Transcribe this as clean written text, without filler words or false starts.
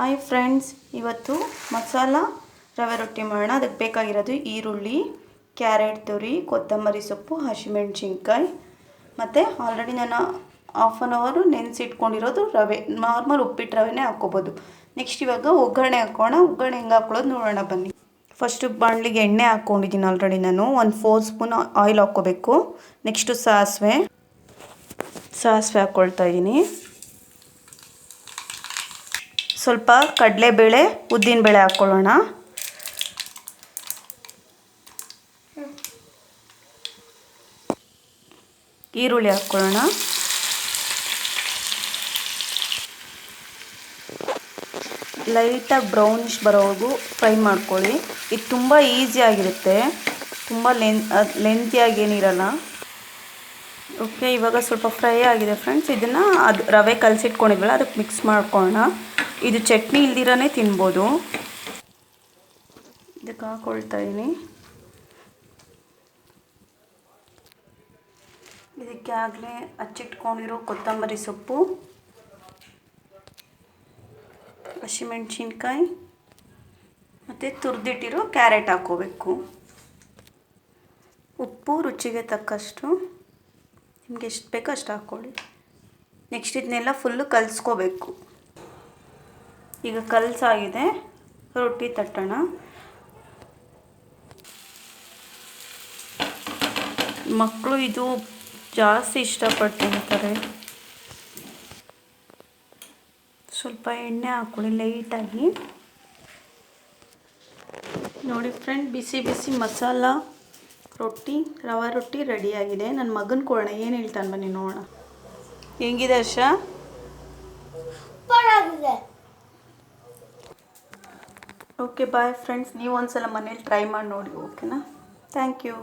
Hi friends, ಇವತ್ತು ಮಸಾಲ ರವೆ ರೊಟ್ಟಿ ಮಾಡೋಣ. ಅದಕ್ಕೆ ಬೇಕಾಗಿರೋದು ಈರುಳ್ಳಿ, ಕ್ಯಾರೆಟ್ ತುರಿ, ಕೊತ್ತಂಬರಿ ಸೊಪ್ಪು, ಹಸಿಮೆಣಸಿನ್ಕಾಯಿ ಮತ್ತು ಆಲ್ರೆಡಿ ನಾನು ಹಾಫ್ ಆನ್ ಅವರು ನೆನೆಸಿಟ್ಕೊಂಡಿರೋದು ರವೆ. ನಾರ್ಮಲ್ ಉಪ್ಪಿಟ್ಟು ರವೆನೇ ಹಾಕ್ಕೋಬೋದು. ನೆಕ್ಸ್ಟ್ ಇವಾಗ ಒಗ್ಗರಣೆ ಹಾಕೋಣ. ಒಗ್ಗರಣೆ ಹೆಂಗೆ ಹಾಕ್ಕೊಳ್ಳೋದು ನೋಡೋಣ ಬನ್ನಿ. ಫಸ್ಟು ಬಾಣಲಿಗೆ ಎಣ್ಣೆ ಹಾಕ್ಕೊಂಡಿದ್ದೀನಿ ಆಲ್ರೆಡಿ ನಾನು. 1 4 ಸ್ಪೂನ್ ಆಯಿಲ್ ಹಾಕ್ಕೋಬೇಕು. ನೆಕ್ಸ್ಟು ಸಾಸಿವೆ ಹಾಕ್ಕೊಳ್ತಾ ಇದ್ದೀನಿ. ಸ್ವಲ್ಪ ಕಡಲೆಬೇಳೆ, ಉದ್ದಿನಬೇಳೆ ಹಾಕ್ಕೊಳ್ಳೋಣ. ಈರುಳ್ಳಿ ಹಾಕ್ಕೊಳ್ಳೋಣ. ಲೈಟಾಗಿ ಬ್ರೌನಿಷ್ ಬರೋವರೆಗೂ ಫ್ರೈ ಮಾಡ್ಕೊಳ್ಳಿ. ಇದು ತುಂಬ ಈಸಿಯಾಗಿರುತ್ತೆ, ತುಂಬ ಲೆಂತಿಯಾಗಿ ಏನಿರಲ್ಲ. ಓಕೆ, ಇವಾಗ ಸ್ವಲ್ಪ ಫ್ರೈ ಆಗಿದೆ ಫ್ರೆಂಡ್ಸ್. ಇದನ್ನು ರವೆ ಕಲಸಿಟ್ಕೊಂಡಿದ್ವಲ್ಲ ಅದಕ್ಕೆ ಮಿಕ್ಸ್ ಮಾಡ್ಕೊಳ್ಳೋಣ. ಇದು ಚಟ್ನಿ ಇಲ್ದಿರನೇ ತಿನ್ಬೋದು. ಇದಕ್ಕೆ ಹಾಕ್ಕೊಳ್ತಾ ಇದ್ದೀನಿ. ಇದಕ್ಕೆ ಆಗಲೇ ಹಚ್ಚಿಟ್ಕೊಂಡಿರೋ ಕೊತ್ತಂಬರಿ ಸೊಪ್ಪು, ಹಸಿಮೆಣಸಿನ್ಕಾಯಿ ಮತ್ತು ತುರಿದಿಟ್ಟಿರೋ ಕ್ಯಾರೆಟ್ ಹಾಕ್ಕೋಬೇಕು. ಉಪ್ಪು ರುಚಿಗೆ ತಕ್ಕಷ್ಟು, ನಿಮಗೆ ಎಷ್ಟು ಬೇಕೋ ಅಷ್ಟು ಹಾಕ್ಕೊಳ್ಳಿ. ನೆಕ್ಸ್ಟ್ ಇದನ್ನೆಲ್ಲ ಫುಲ್ಲು ಕಲಿಸ್ಕೋಬೇಕು. ಈಗ ಕಲಸಾಗಿದೆ, ರೊಟ್ಟಿ ತಟ್ಟೋಣ. ಮಕ್ಕಳು ಇದು ಜಾಸ್ತಿ ಇಷ್ಟಪಟ್ಟು ತಿಂತಾರೆ. ಸ್ವಲ್ಪ ಎಣ್ಣೆ ಹಾಕ್ಕೊಳ್ಳಿ ಲೈಟಾಗಿ. ನೋಡಿ ಫ್ರೆಂಡ್, ಬಿಸಿ ಬಿಸಿ ಮಸಾಲ ರೊಟ್ಟಿ, ರವೆ ರೊಟ್ಟಿ ರೆಡಿಯಾಗಿದೆ. ನನ್ನ ಮಗನ ಕೊಡೋಣ, ಏನು ಹೇಳ್ತಾನೆ ಬನ್ನಿ ನೋಡೋಣ. ಹೆಂಗಿದೆ ಹರ್ಷ? ಓಕೆ ಬಾಯ್ ಫ್ರೆಂಡ್ಸ್, ನೀವು ಒಂದ್ಸಲ ಮನೇಲಿ ಟ್ರೈ ಮಾಡಿ ನೋಡಿ. ಓಕೆನಾ? Thank you.